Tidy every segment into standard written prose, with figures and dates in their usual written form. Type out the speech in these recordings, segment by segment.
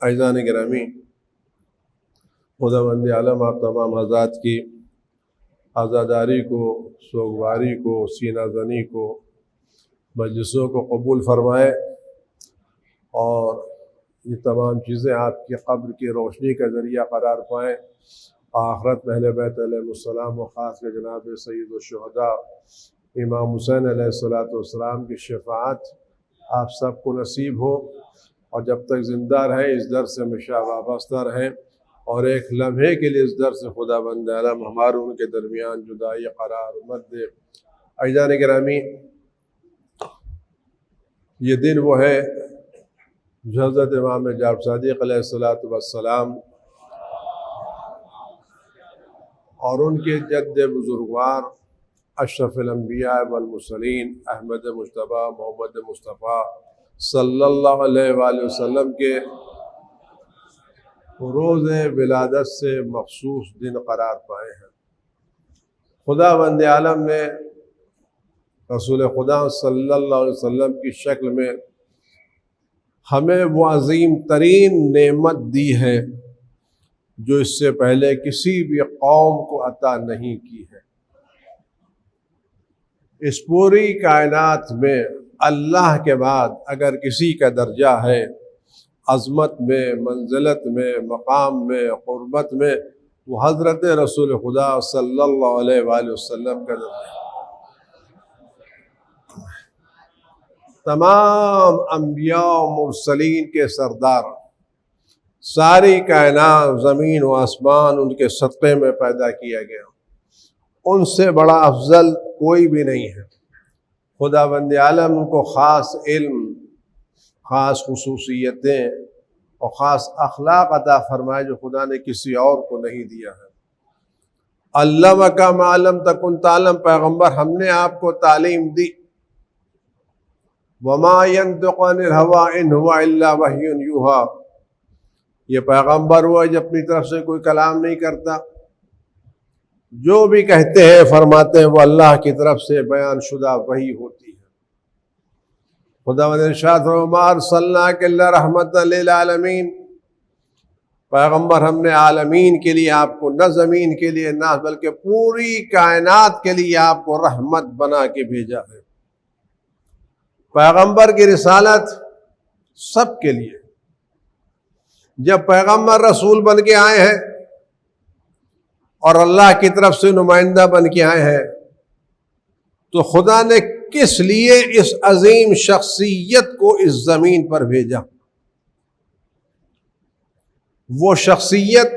अज़ीज़ान गिरामी, खुदावंद आलम आप तमाम हज़रात की आज़ादारी को, सोगवारी को, सीना ज़नी को, मजलिसों को कबूल फरमाए और ये तमाम चीज़ें आपकी क़ब्र की रोशनी का ज़रिया करार पाएँ। आखिरत में अहले बैत अलैहिमुस्सलाम व ख़ास के जनाब सय्यदुल शुहदा इमाम हुसैन अलैहिस्सलाम की शफ़ाअत आप सबको नसीब हो और जब तक ज़िंदा रहें इस दर से हमेशा वाबस्ता रहें और एक लम्हे के लिए इस दर से खुदावंद आलम हमारे उनके दरमियान जुदाई करार मत दे। अज़ीज़ान गिरामी, ये दिन वो है जो हज़रत इमाम जाफ़र सादिक़ अलैहिस्सलातु वस्सलाम और उनके जद्द बुजुर्गवार अशरफुल अंबिया वल मुरसलीन अहमद मुज्तबा मोहम्मद मुस्तफ़ा सल्लल्लाहु अलैहि वसल्लम के रोज़ विलादत से मखसूस दिन करार पाए हैं। खुदावंद आलम ने रसूल खुदा सल्लल्लाहु अलैहि वसल्लम की शक्ल में हमें वो अज़ीम तरीन नेमत दी है जो इससे पहले किसी भी कौम को अता नहीं की है। इस पूरी कायनात में अल्लाह के बाद अगर किसी का दर्जा है अज़मत में, मंजिलत में, मकाम में, क़ुर्बत में, वो हज़रत रसूल खुदा सल्लल्लाहु अलैहि वसल्लम का दर्जा है। तमाम अंबिया और मुरसलीन के सरदार, सारी कायनात ज़मीन व आसमान उनके सत्ते में पैदा किया गया, उनसे बड़ा अफजल कोई भी नहीं है। खुदावंद आलम को ख़ास इल्म, ख़ास खुसूसियतें और ख़ास अखलाक अता फरमाए जो खुदा ने किसी और को नहीं दिया है। अल्लाह का मालम तकुन तालम, पैगंबर हमने आपको तालीम दी। वमा यंतिक़ु अनिल हवा इन हुवा इल्ला वह्युन यूहा, ये पैगंबर हुआ जो अपनी तरफ से कोई कलाम नहीं करता, जो भी कहते हैं फरमाते हैं वो अल्लाह की तरफ से बयान शुदा वही होती है। खुदावंद ने इरशाद फरमाया मा अर्सलनाका इल्ला रहमतन लिल आलमीन, पैगंबर हमने आलमीन के लिए आपको, न ज़मीन के लिए ना बल्कि पूरी कायनात के लिए आपको रहमत बना के भेजा है। पैगंबर की रिसालत सब के लिए। जब पैगंबर रसूल बन के आए हैं और अल्लाह की तरफ से नुमाइंदा बन के आए हैं, तो खुदा ने किस लिए इस अजीम शख्सियत को इस जमीन पर भेजा? वो शख्सियत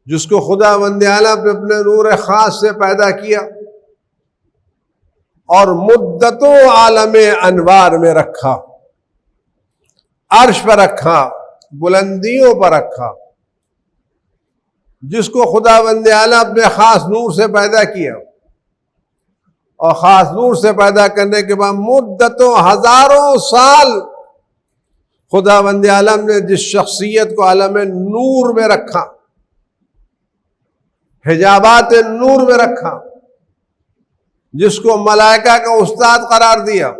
जिसको खुदा वंद आलम ने अपने नूर खास से पैदा किया और मुद्दतों आलम अनवार में रखा, अर्श पर रखा, बुलंदियों पर रखा, जिसको खुदा वंद आलम अपने खास नूर से पैदा किया और खास नूर से पैदा करने के बाद मुद्दतों हजारों साल खुदा वंद आलम ने जिस शख्सियत को आलम नूर में रखा, हिजाबात नूर में रखा, जिसको मलाइका का उस्ताद करार दिया,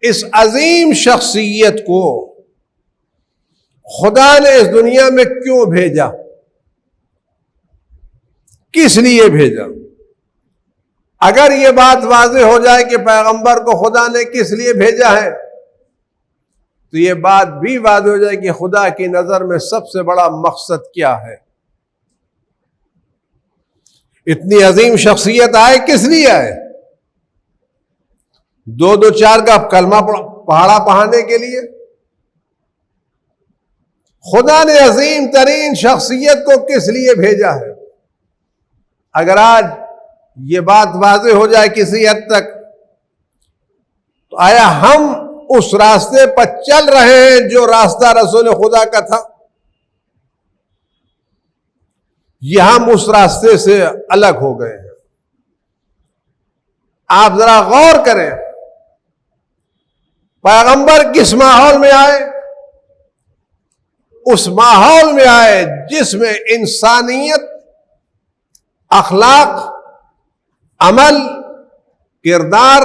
इस अजीम शख्सियत को खुदा ने इस दुनिया में क्यों भेजा? किस लिए भेजा? अगर यह बात वाज़ेह हो जाए कि पैगंबर को खुदा ने किस लिए भेजा है, तो यह बात भी वाज़ेह हो जाए कि खुदा की नजर में सबसे बड़ा मकसद क्या है। इतनी अजीम शख्सियत आए किस लिए आए? दो दो चार का कलमा पहाड़ा पढ़ाने के लिए? खुदा ने अजीम तरीन शख्सियत को किस लिए भेजा है? अगर आज ये बात वाज़ेह हो जाए किसी हद तक, तो आया हम उस रास्ते पर चल रहे हैं जो रास्ता रसूल खुदा का था, यह हम उस रास्ते से अलग हो गए हैं? आप जरा गौर करें, पैगंबर किस माहौल में आए? उस माहौल में आए जिसमें इंसानियत, अखलाक, अमल, किरदार,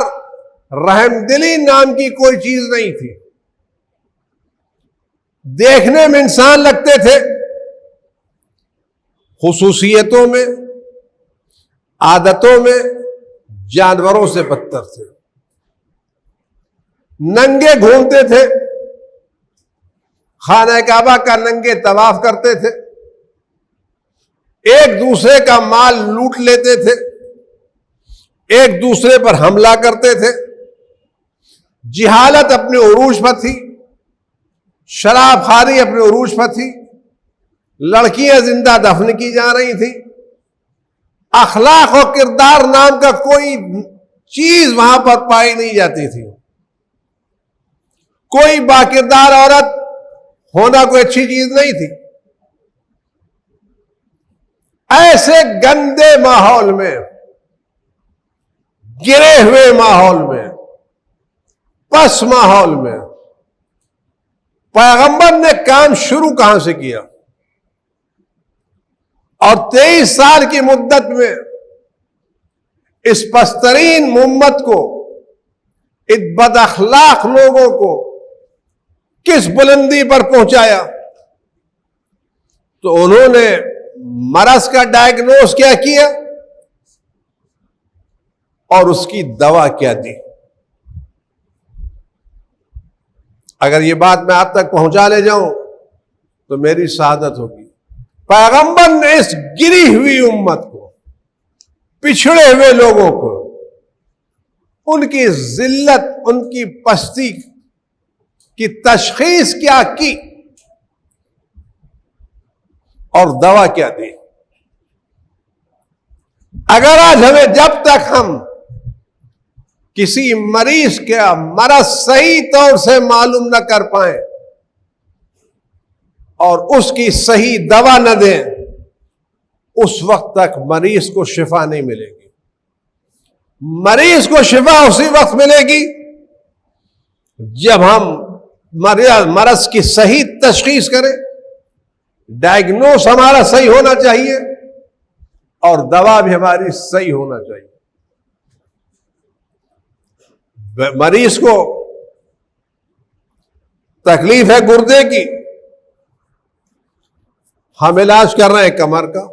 रहमदिली नाम की कोई चीज नहीं थी। देखने में इंसान लगते थे, खुसूसियतों में, आदतों में जानवरों से बदतर थे। नंगे घूमते थे, खाना काबा का नंगे तवाफ करते थे, एक दूसरे का माल लूट लेते थे, एक दूसरे पर हमला करते थे, जिहालत अपने उरूज पर थी, शराबखारी अपने उरूज पर थी, लड़कियां जिंदा दफन की जा रही थी, अखलाक और किरदार नाम का कोई चीज वहां पर पाई नहीं जाती थी। कोई बाकिरदार औरत होना कोई अच्छी चीज नहीं थी। ऐसे गंदे माहौल में, गिरे हुए माहौल में, पस माहौल में पैगंबर ने काम शुरू कहां से किया? और 23 साल की मुद्दत में इस पस्तरीन उम्मत को, इन बदअखलाक लोगों को किस बुलंदी पर पहुंचाया? तो उन्होंने मरज का डायग्नोस क्या किया और उसकी दवा क्या दी? अगर ये बात मैं आप तक पहुंचा ले जाऊं तो मेरी शहादत होगी। पैगंबर ने इस गिरी हुई उम्मत को, पिछड़े हुए लोगों को, उनकी जिल्लत, उनकी पस्ती की तशखीस क्या की और दवा क्या दी? अगर आज हमें, जब तक हम किसी मरीज का मरज सही तौर से मालूम न कर पाए और उसकी सही दवा न दें, उस वक्त तक मरीज को शिफा नहीं मिलेगी। मरीज को शिफा उसी वक्त मिलेगी जब हम मरज की सही तशखीस करें। डायग्नोस हमारा सही होना चाहिए और दवा भी हमारी सही होना चाहिए। मरीज को तकलीफ है गुर्दे की, हम इलाज कर रहे हैं कमर का।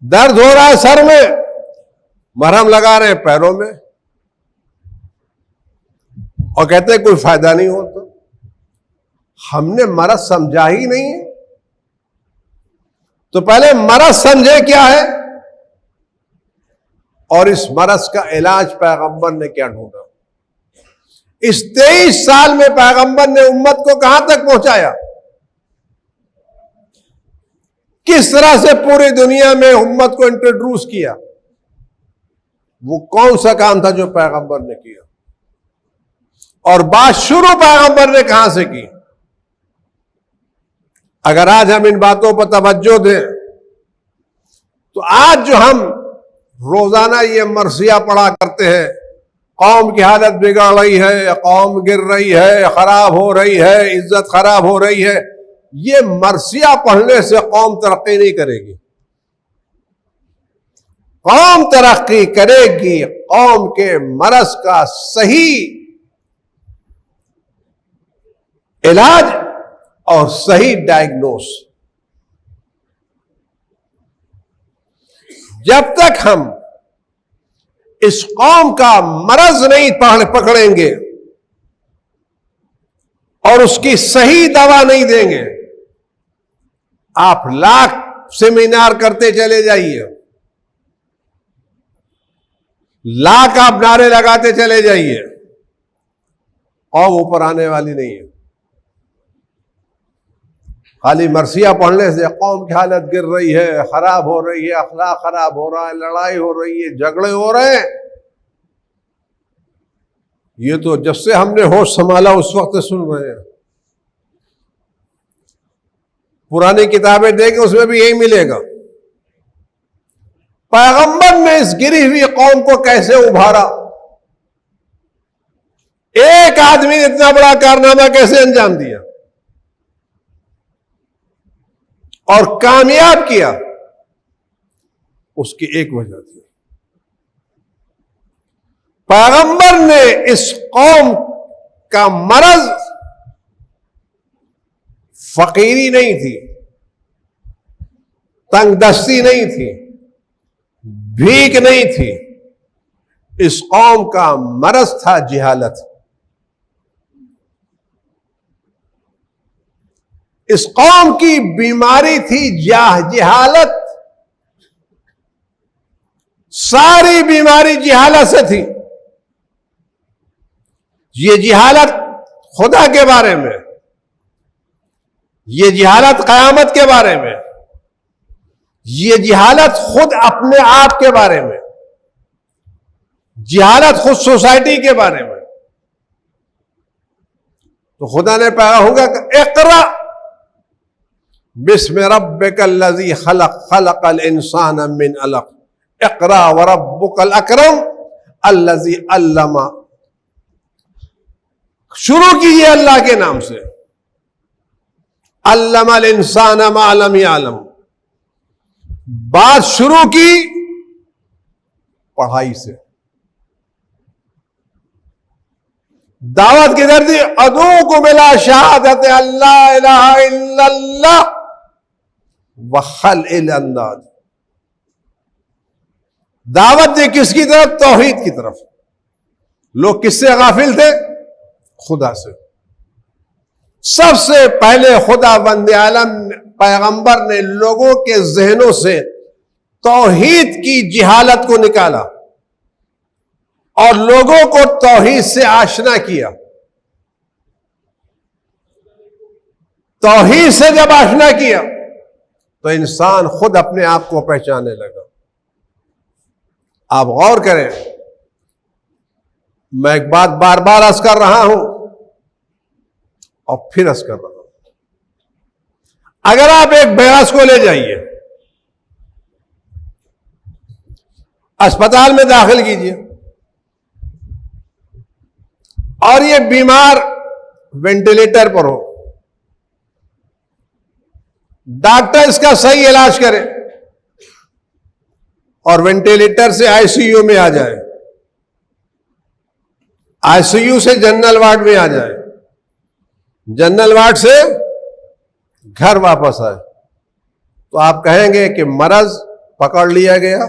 दर्द हो रहा है सर में, मरहम लगा रहे हैं पैरों में और कहते हैं कोई फायदा नहीं होता। हमने मरज समझा ही नहीं है। तो पहले मरज समझे क्या है और इस मरज का इलाज पैगंबर ने क्या ढूंढा। इस 23 साल में पैगंबर ने उम्मत को कहां तक पहुंचाया, किस तरह से पूरी दुनिया में उम्मत को इंट्रोड्यूस किया, वो कौन सा काम था जो पैगंबर ने किया। और बात शुरू पैगंबर ने कहां से की। अगर आज हम इन बातों पर तवज्जो दें तो आज जो हम रोजाना ये मरसिया पढ़ा करते हैं, कौम की हालत बिगड़ रही है, कौम गिर रही है, खराब हो रही है, इज्जत खराब हो रही है, ये मरसिया पढ़ने से कौम तरक्की नहीं करेगी। कौम तरक्की करेगी कौम के मरज का सही इलाज और सही डायग्नोस। जब तक हम इस कौम का मरज नहीं पकड़ेंगे और उसकी सही दवा नहीं देंगे, आप लाख सेमिनार करते चले जाइए, लाख आप नारे लगाते चले जाइए, कौम ऊपर आने वाली नहीं है। खाली मरसिया पढ़ने से कौम की हालत गिर रही है, खराब हो रही है, अखलाक खराब हो रहा है, लड़ाई हो रही है, झगड़े हो रहे हैं, ये तो जब से हमने होश संभाला उस वक्त से सुन रहे हैं। पुरानी किताबें देखें उसमें भी यही मिलेगा। पैगंबर ने इस गिरी हुई कौम को कैसे उभारा, एक आदमी ने इतना बड़ा कारनामा कैसे अंजाम दिया और कामयाब किया, उसकी एक वजह थी। पैगंबर ने इस कौम का मरज फकीरी नहीं थी, तंगदस्ती नहीं थी, भीख नहीं थी, इस कौम का मरज था जिहालत। इस कौम की बीमारी थी जिहालत। सारी बीमारी जिहालत से थी। ये जिहालत खुदा के बारे में, ये जिहालत कयामत के बारे में, ये जिहालत खुद अपने आप के बारे में, जिहालत खुद सोसाइटी के बारे में। तो खुदा ने कहा होगा कि इक़रा बिस्मि रब्बिकल्लज़ी खलक़ खलक़ल इंसान मिन अलक़ इक़रा व रब्बुकल अकरम अल्लज़ी अल्लमा। शुरू कीजिए अल्लाह के नाम से। अल्लमल इंसान मा लम यअलम। बात शुरू की पढ़ाई से। दावत किधर दी? अदूकु बिला शहादत अल्लाह इलाहा इल्लल्लाह व खल्क़िल अंदाज। दावत दी किसकी तरफ? तौहीद की तरफ। लोग किससे गाफिल थे? खुदा से। सबसे पहले खुदा बंदे आलम पैगंबर ने लोगों के जहनों से तौहीद की जिहालत को निकाला और लोगों को तौहीद से आशना किया। तौहीद से जब आशना किया तो इंसान खुद अपने आप को पहचानने लगा। आप गौर करें, मैं एक बात बार बार अर्ज कर रहा हूं और फिर अर्ज कर रहा हूं। अगर आप एक बेहोश को ले जाइए, अस्पताल में दाखिल कीजिए, और ये बीमार वेंटिलेटर पर हो, डॉक्टर इसका सही इलाज करे और वेंटिलेटर से आईसीयू में आ जाए, आईसीयू से जनरल वार्ड में आ जाए, जनरल वार्ड से घर वापस आए, तो आप कहेंगे कि मर्ज पकड़ लिया गया,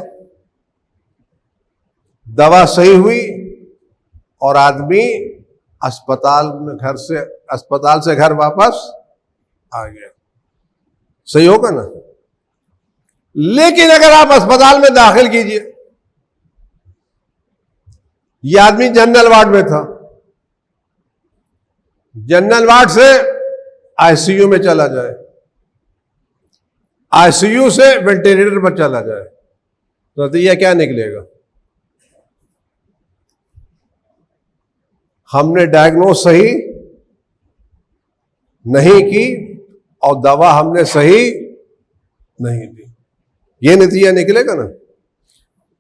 दवा सही हुई और आदमी अस्पताल से घर वापस आ गया। सही होगा ना? लेकिन अगर आप अस्पताल में दाखिल कीजिए, यह आदमी जनरल वार्ड में था, जनरल वार्ड से आईसीयू में चला जाए, आईसीयू से वेंटिलेटर पर चला जाए, तो नतीजा क्या निकलेगा? हमने डायग्नोज सही नहीं की और दवा हमने सही नहीं दी, ये नतीजा निकलेगा ना।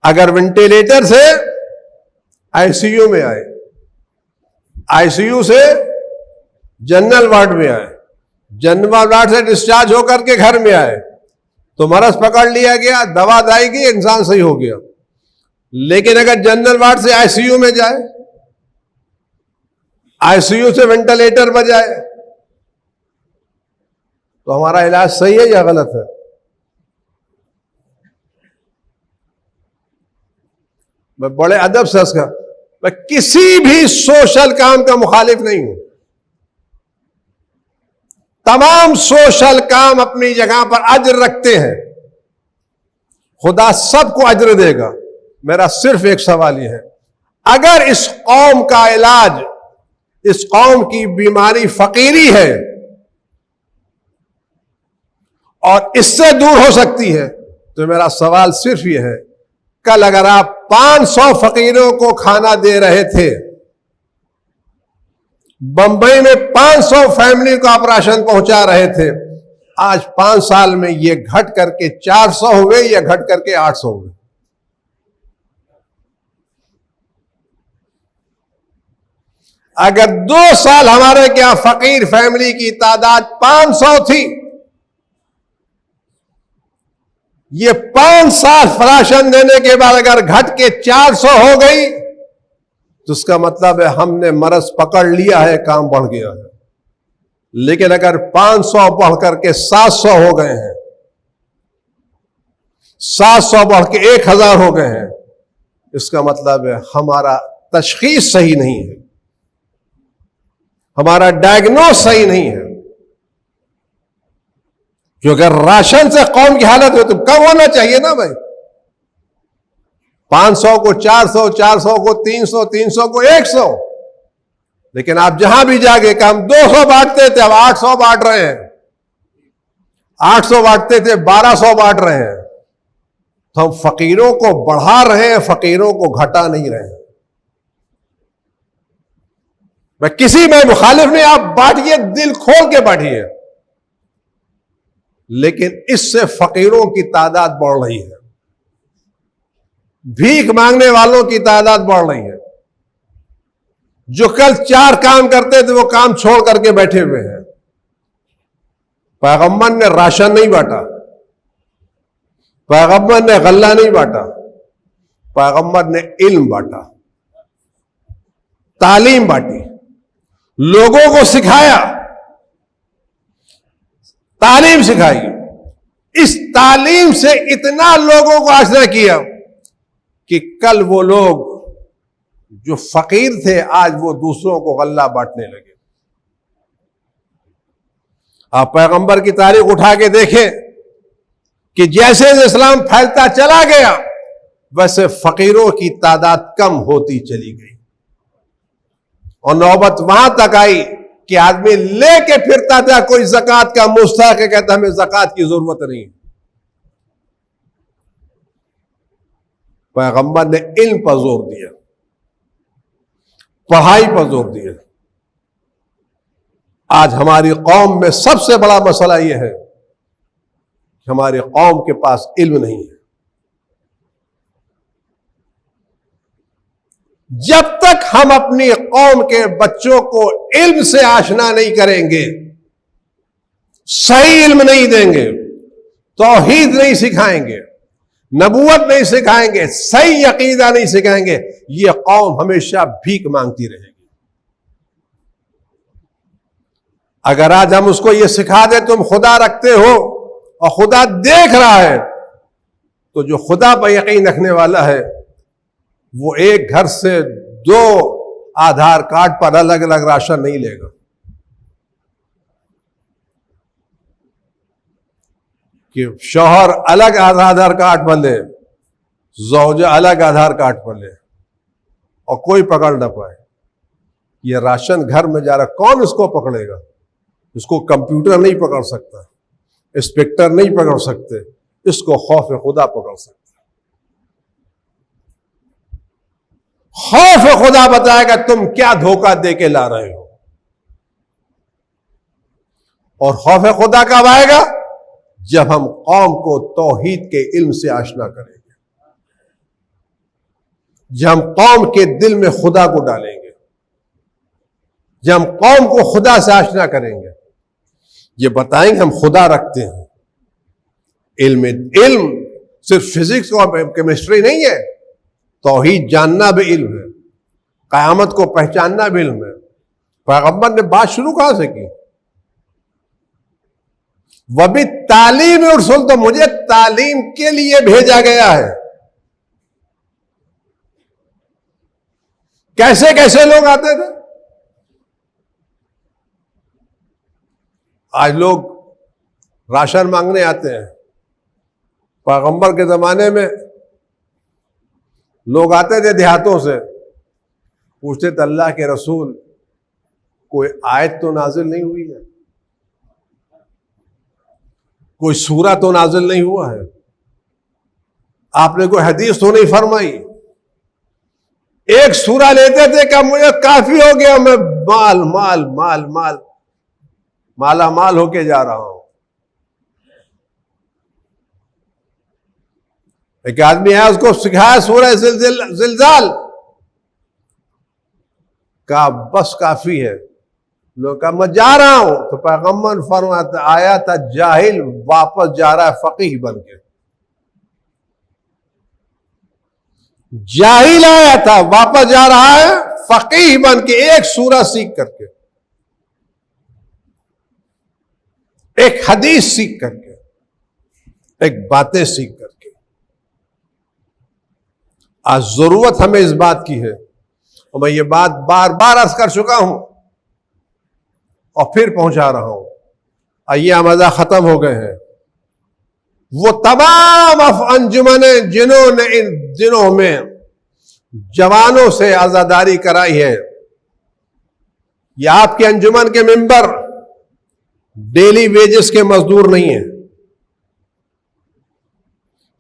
अगर वेंटिलेटर से आईसीयू में आए, आईसीयू से जनरल वार्ड में आए, जनरल वार्ड से डिस्चार्ज होकर के घर में आए, तो मर्ज पकड़ लिया गया, दवा दाई गई, इंसान सही हो गया। लेकिन अगर जनरल वार्ड से आईसीयू में जाए, आईसीयू से वेंटिलेटर पर जाए, तो हमारा इलाज सही है या गलत है? मैं बड़े अदब से उसका, मैं किसी भी सोशल काम का मुखालिफ नहीं हूं। तमाम सोशल काम अपनी जगह पर अज्र रखते हैं, खुदा सबको अज्र देगा। मेरा सिर्फ एक सवाल यह है, अगर इस कौम का इलाज, इस कौम की बीमारी फकीरी है और इससे दूर हो सकती है, तो मेरा सवाल सिर्फ यह है, कल अगर आप 500 फकीरों को खाना दे रहे थे, बंबई में 500 फैमिली को आप राशन पहुंचा रहे थे, आज 5 साल में ये घट करके 400 हुए या घट करके 800 हुए? अगर 2 साल हमारे क्या फकीर फैमिली की तादाद 500 थी, ये 5 साल राशन देने के बाद अगर घट के 400 हो गई, तो उसका मतलब है हमने मर्ज पकड़ लिया है, काम बढ़ गया है। लेकिन अगर 500 बढ़ करके 700 हो गए हैं, 700 बढ़ के 1000 हो गए हैं, इसका मतलब है हमारा तशखीस सही नहीं है, हमारा डायग्नोस सही नहीं है। क्योंकि अगर राशन से कौम की हालत हो तो कम होना चाहिए ना भाई। 500 को 400, 400 को 300, 300 को 100, लेकिन आप जहां भी जाके कि हम 200 बांटते थे, अब 800 बांट रहे हैं, 800 बांटते थे 1200 बांट रहे हैं, तो हम फकीरों को बढ़ा रहे हैं, फकीरों को घटा नहीं रहे हैं। मैं किसी में मुखालिफ नहीं, आप बांटिए, दिल खोल के बांटिए, लेकिन इससे फकीरों की तादाद बढ़ रही है, भीख मांगने वालों की तादाद बढ़ रही है। जो कल 4 काम करते थे वो काम छोड़ करके बैठे हुए हैं। पैगंबर ने राशन नहीं बांटा, पैगंबर ने गल्ला नहीं बांटा, पैगंबर ने इल्म बांटा, तालीम बांटी, लोगों को सिखाया, तालीम सिखाई। इस तालीम से इतना लोगों को आश्रय किया कि कल वो लोग जो फकीर थे आज वो दूसरों को गल्ला बांटने लगे। आप पैगंबर की तारीख उठा के देखें कि जैसे इस्लाम फैलता चला गया वैसे फकीरों की तादाद कम होती चली गई, और नौबत वहां तक आई कि आदमी लेके फिरता था कोई ज़कात का मुस्तहक है, कहता हमें ज़कात की जरूरत नहीं। पैगंबर ने इल्म पर जोर दिया, पढ़ाई पर जोर दिया। आज हमारी कौम में सबसे बड़ा मसला यह है कि हमारी कौम के पास इल्म नहीं है। जब तक हम अपनी कौम के बच्चों को इल्म से आशना नहीं करेंगे, सही इल्म नहीं देंगे, तौहीद नहीं सिखाएंगे, नबूवत नहीं सिखाएंगे, सही अकीदा नहीं सिखाएंगे, ये कौम हमेशा भीख मांगती रहेगी। अगर आज हम उसको ये सिखा दे तुम खुदा रखते हो और खुदा देख रहा है, तो जो खुदा पर यकीन रखने वाला है वो एक घर से 2 आधार कार्ड पर अलग अलग राशन नहीं लेगा। कि शौहर अलग आधार कार्ड पर ले, ज़ौजा अलग आधार कार्ड पर ले और कोई पकड़ ना पाए। ये राशन घर में जा रहा, कौन इसको पकड़ेगा? इसको कंप्यूटर नहीं पकड़ सकता, इंस्पेक्टर नहीं पकड़ सकते, इसको खौफ खुदा पकड़ सकता। खौफ खुदा बताएगा तुम क्या धोखा दे के ला रहे हो। और खौफ खुदा कब आएगा? जब हम कौम को तौहीद के इल्म से आशना करेंगे, जब हम कौम के दिल में खुदा को डालेंगे, जब हम कौम को खुदा से आशना करेंगे, ये बताएंगे हम खुदा रखते हैं। इल्म सिर्फ फिजिक्स और केमिस्ट्री नहीं है, तौहीद जानना भी इल्म है, क़यामत को पहचानना भी इल्म है। पैगंबर ने बात शुरू कहां से की? वबी तालीम रसूल, तो मुझे तालीम के लिए भेजा गया है। कैसे कैसे लोग आते थे। आज लोग राशन मांगने आते हैं। पैगंबर के जमाने में लोग आते थे देहातों से, पूछते थे अल्लाह के रसूल कोई आयत तो नाजिल नहीं हुई है, कोई सूरा तो नाजिल नहीं हुआ है, आपने कोई हदीस तो नहीं फरमाई। एक सूरा लेते थे कि मुझे काफी हो गया, मैं माल माल माल माल माला माल होके जा रहा हूं। एक आदमी है, उसको सिखाया सूरह जिलजाल का, बस काफी है। लोग कहा मैं जा रहा हूं, तो पैगंबर फरमाते आया था जाहिल वापस जा रहा है फकीह बन के। जाहिल आया था वापस जा रहा है फकीह बन के, एक सूरा सीख करके, एक हदीस सीख करके, एक बातें सीख करके। आज जरूरत हमें इस बात की है, और मैं ये बात बार बार अर्ज कर चुका हूं और फिर पहुंचा रहा हूं। अय्याम अज़ा खत्म हो गए हैं। वो तमाम अंजुमने जिन्होंने इन दिनों में जवानों से आजादारी कराई है, ये आपके अंजुमन के मेंबर डेली वेजेस के मजदूर नहीं है।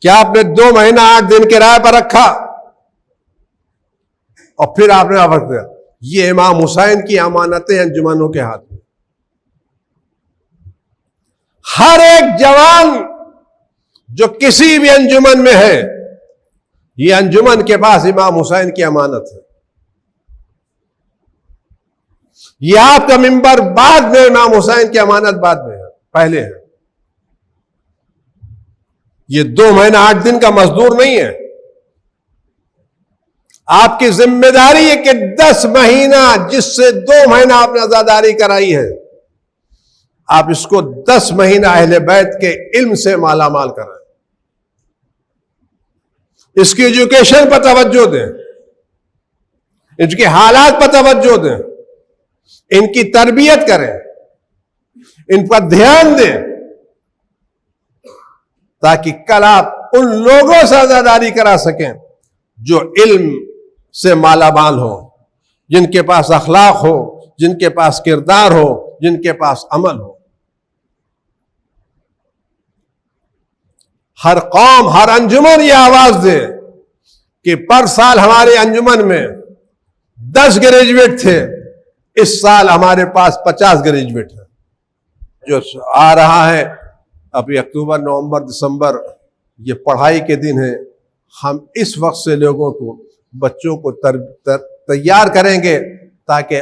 क्या आपने 2 महीना 8 दिन किराए पर रखा और फिर आपने वापस दिया? ये इमाम हुसैन की अमानतें अंजुमनों के हाथ में। हर एक जवान जो किसी भी अंजुमन में है, ये अंजुमन के पास इमाम हुसैन की अमानत है। ये आपका मिंबर बाद में, इमाम हुसैन की अमानत बाद में है, पहले है। ये 2 महीना 8 दिन का मजदूर नहीं है। आपकी जिम्मेदारी है कि 10 महीना, जिससे 2 महीना आपने आजादारी कराई है, आप इसको 10 महीना अहले बैत के इल्म से माला माल कराएं। इसकी एजुकेशन पर तवज्जो दें, इनके हालात पर तवज्जो दें, इनकी तरबियत करें, इन पर ध्यान दें, ताकि कल आप उन लोगों से आजादारी करा सकें जो इल्म से माला माल हो, जिनके पास अखलाक हो, जिनके पास किरदार हो, जिनके पास अमल हो। हर कौम, हर अंजुमन ये आवाज दे कि पर साल हमारे अंजुमन में 10 ग्रेजुएट थे, इस साल हमारे पास 50 ग्रेजुएट है। जो आ रहा है अभी अक्टूबर, नवंबर, दिसंबर ये पढ़ाई के दिन हैं। हम इस वक्त से लोगों को, बच्चों को तैयार करेंगे ताकि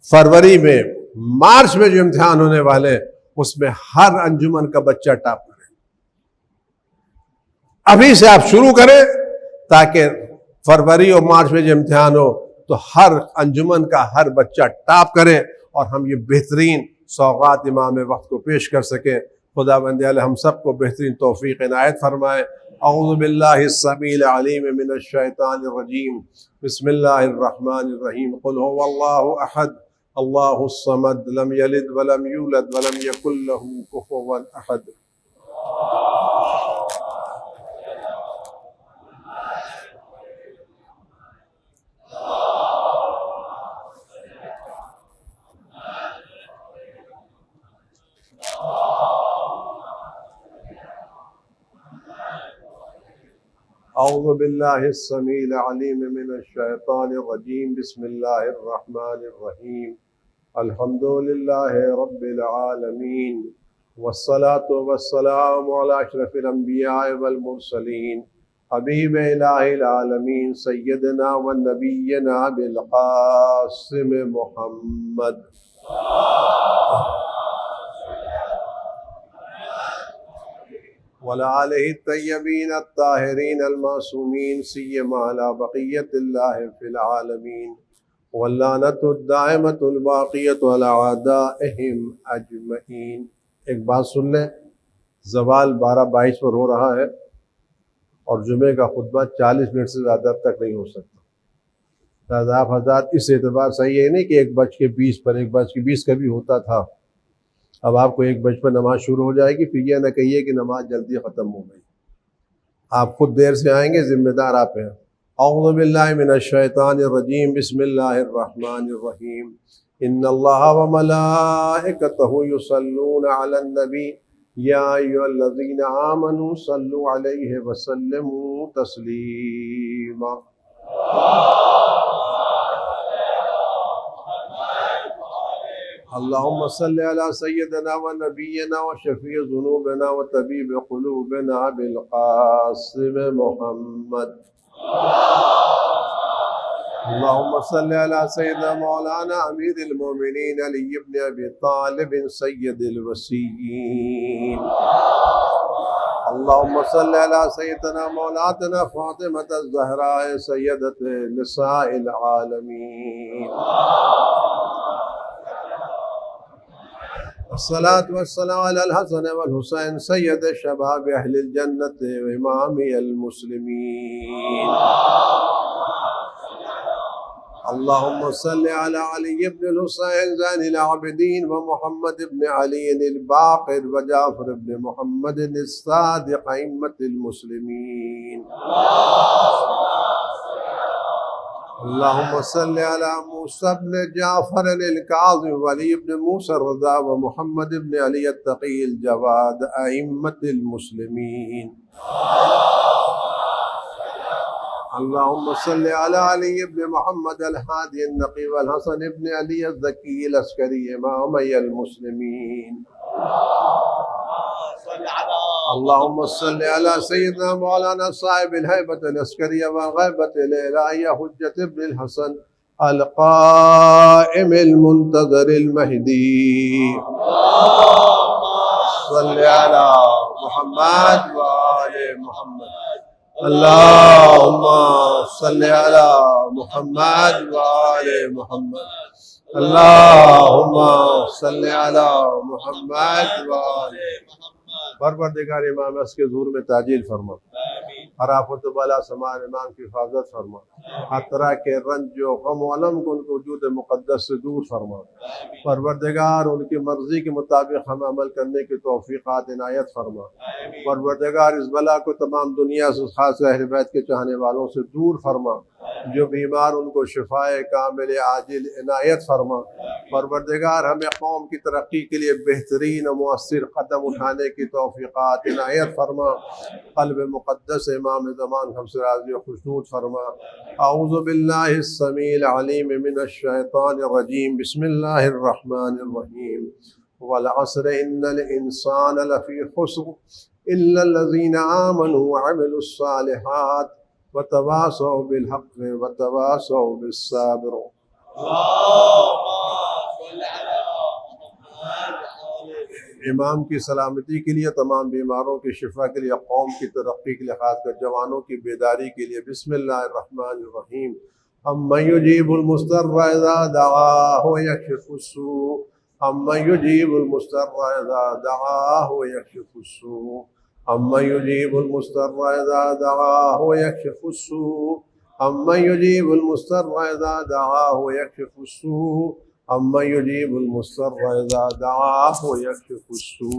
फरवरी में, मार्च में जो इम्तिहान होने वाले हैं उसमें हर अंजुमन का बच्चा टॉप करे। अभी से आप शुरू करें ताकि फरवरी और मार्च में जो इम्तिहान हो तो हर अंजुमन का हर बच्चा टॉप करे और हम ये बेहतरीन सौगात इमाम वक्त को पेश कर सकें। खुदावंद हम सबको बेहतरीन तौफीक इनायत फरमाए। औज़ु बिल्लाहि समील अलीम मिनश शैतानिर रजीम। बिस्मिल्लाहिर रहमानिर रहीम। कुल हुवल्लाहु अहद अल्लाहुस समद लम यलिद वलम यूलद वलम यकुल लहू कुफुवन अहद। औज़ु बिल्लाहिस समील अलीम मिनश शैतानिर रजीम। बिस्मिल्लाहिर रहमानिर रहीम। अल्हम्दुलिल्लाहि रब्बिल आलमीन वस्सलातु वस्सलामु अला अशरफिल अंबिया वल मुरसलीन हबीब इलाहिल आलमीन सय्यदना व नबियना बिल क़ासिम मुहम्मद। वला आलिहि तय्यबीन अत्ताहिरीन अलमासूमीन सिय्यमा अला बक़ियतिल्लाहि फिल आलमीन वल्लानतु दाइमतुल बाक़ियतु अला अदाइहिम अजमईन। एक बात सुन लें, ज़वाल 12:22 पर हो रहा है और जुमे का खुतबा 40 मिनट से ज़्यादा तक नहीं हो सकता। आप हज़रात इस एतबार सही है नहीं कि 1:20 पर, 1:20 का भी होता था। अब आपको 1 पर नमाज शुरू हो जाएगी, फिर यह न कहिए कि नमाज जल्दी ख़त्म हो गई। आप खुद देर से आएंगे, जिम्मेदार आप हैं। औज़ु बिल्लाहि मिनश शैतानिर रजीम। बिस्मिल्लाहिर रहमानिर रहीम। इन्नल्लाहा व मलाइकतहु युसल्लूना अलन नबी या अय्युहल्लज़ीना आमनू सल्लु अलैहि व सल्लिमू तस्लीमा। अल्लाहुम्मा सल्लि अला सय्यदिना व नबिय्यिना व शफ़ीइ ज़ुनूबिना व तबीब क़ुलूबिना बिल क़ासिम मुहम्मद। अल्लाहुम्मा सल्लि अला सय्यदिना मौलाना अमीरिल मोमिनीन अली इब्न अबी तालिब सय्यदिल वसीय्यीन। अल्लाहुम्मा सल्लि अला सय्यदिना मौलातना फ़ातिमत ज़हरा सय्यदत निसाइल आलमीन। अस्सलातु वस्सलामु अलल हसन वल हुसैन सय्यद शबाब अहलिल जन्नत व इमामिल मुस्लिमीन। अल्लाहुम्मा सल्लि अला अली इब्न हुसैन ज़ैनिल आबिदीन व मुहम्मद इब्न अली अल बाक़िर व जाफ़र इब्न मुहम्मद अस्सादिक़ अइम्मतिल मुस्लिमीन। अल्लाहुम्मा सल्लि अला मूसा इब्न जाफ़र अल काज़िम व अली इब्न मूसा रज़ा व मुहम्मद इब्न अली अत्तक़ील जवाद अइम्मतिल मुस्लिमीन। अल्लाहुम्मा सल्लि अला अली इब्न मुहम्मद अल हादी अन नक़ी वल हसन इब्न अली अज़्ज़की अल अस्करी इमामल मुस्लिमीन। अल्लाहुम्मा सल्लि अला सय्यिदना मौलाना साहिबिल हैबतिल अस्करिय्या व ग़ैबतिल इलाहिय्या हुज्जत इब्निल हसन अल क़ाइमिल मुंतज़रिल महदी। सल्लि अला मुहम्मद व आले मुहम्मद। अल्लाहुम्मा सल्लि अला मुहम्मद व आले मुहम्मद। अल्लाहुम्मा सल्लि अला मुहम्मद व आले मुहम्मद। परवरदिगार इमाम के ज़ूर में ताजील फरमा, हराफत बला समान इमाम की हिफाजत फरमा, हर तरह के रंज व गम व अलम को उनके वजूद मुक़द्दस से दूर फरमा। परवरदिगार उनकी मर्ज़ी के मुताबिक हम अमल करने की तौफ़ीक़ात इनायत फरमा। परवरदिगार इस बला को तमाम दुनिया से, ख़ास अहले बैत के चाहने वालों से दूर फरमा। जो बीमार उनको शिफाए कामिल आजिल इनायत फरमा। परवरदिगार हमें कौम की तरक्की के लिए बेहतरीन और मुअस्सिर कदम उठाने की तौफ़ीक़ात इनायत फरमा। क़ल्ब मुक़द्दस इमाम ज़मान हमसे राज़ी व खुशनूद फरमा। औज़ु बिल्लाहि समील अलीम मिनश शैतानिर रजीम। बिस्मिल्लाहिर रहमानिर रहीम। वल अस्र इन्नल इंसान लफी खुस्र इल्लल्लज़ीना आमनू व अमिलुस्सालिहात व तवासौ बिल हक़्क़ि व तवासौ बिस्सब्र। इमाम की सलामती के लिए, तमाम बीमारों की शिफा के लिए, कौम की तरक्की के लिए, खासकर जवानों की बेदारी के लिए बिस्मिल्लाहिर्रहमानिर्रहीम। अम्मन युजीबुल मुस्तर्रा इज़ा दआहु यक्शिफुस्सू अम्मन युजीबुल मुस्तर्रा इज़ा दआहु यक्शिफुस्सू अम्मन युजीबुल मुस्तर्रा इज़ा दआहु यक्शिफुस्सू अम्मन युजीबुल मुस्तर्रा इज़ा दआहु यक्शिफुस्सू अम्मन युजीबुल मुस्तर्रा इज़ा दआहु यक्शिफुस्सू।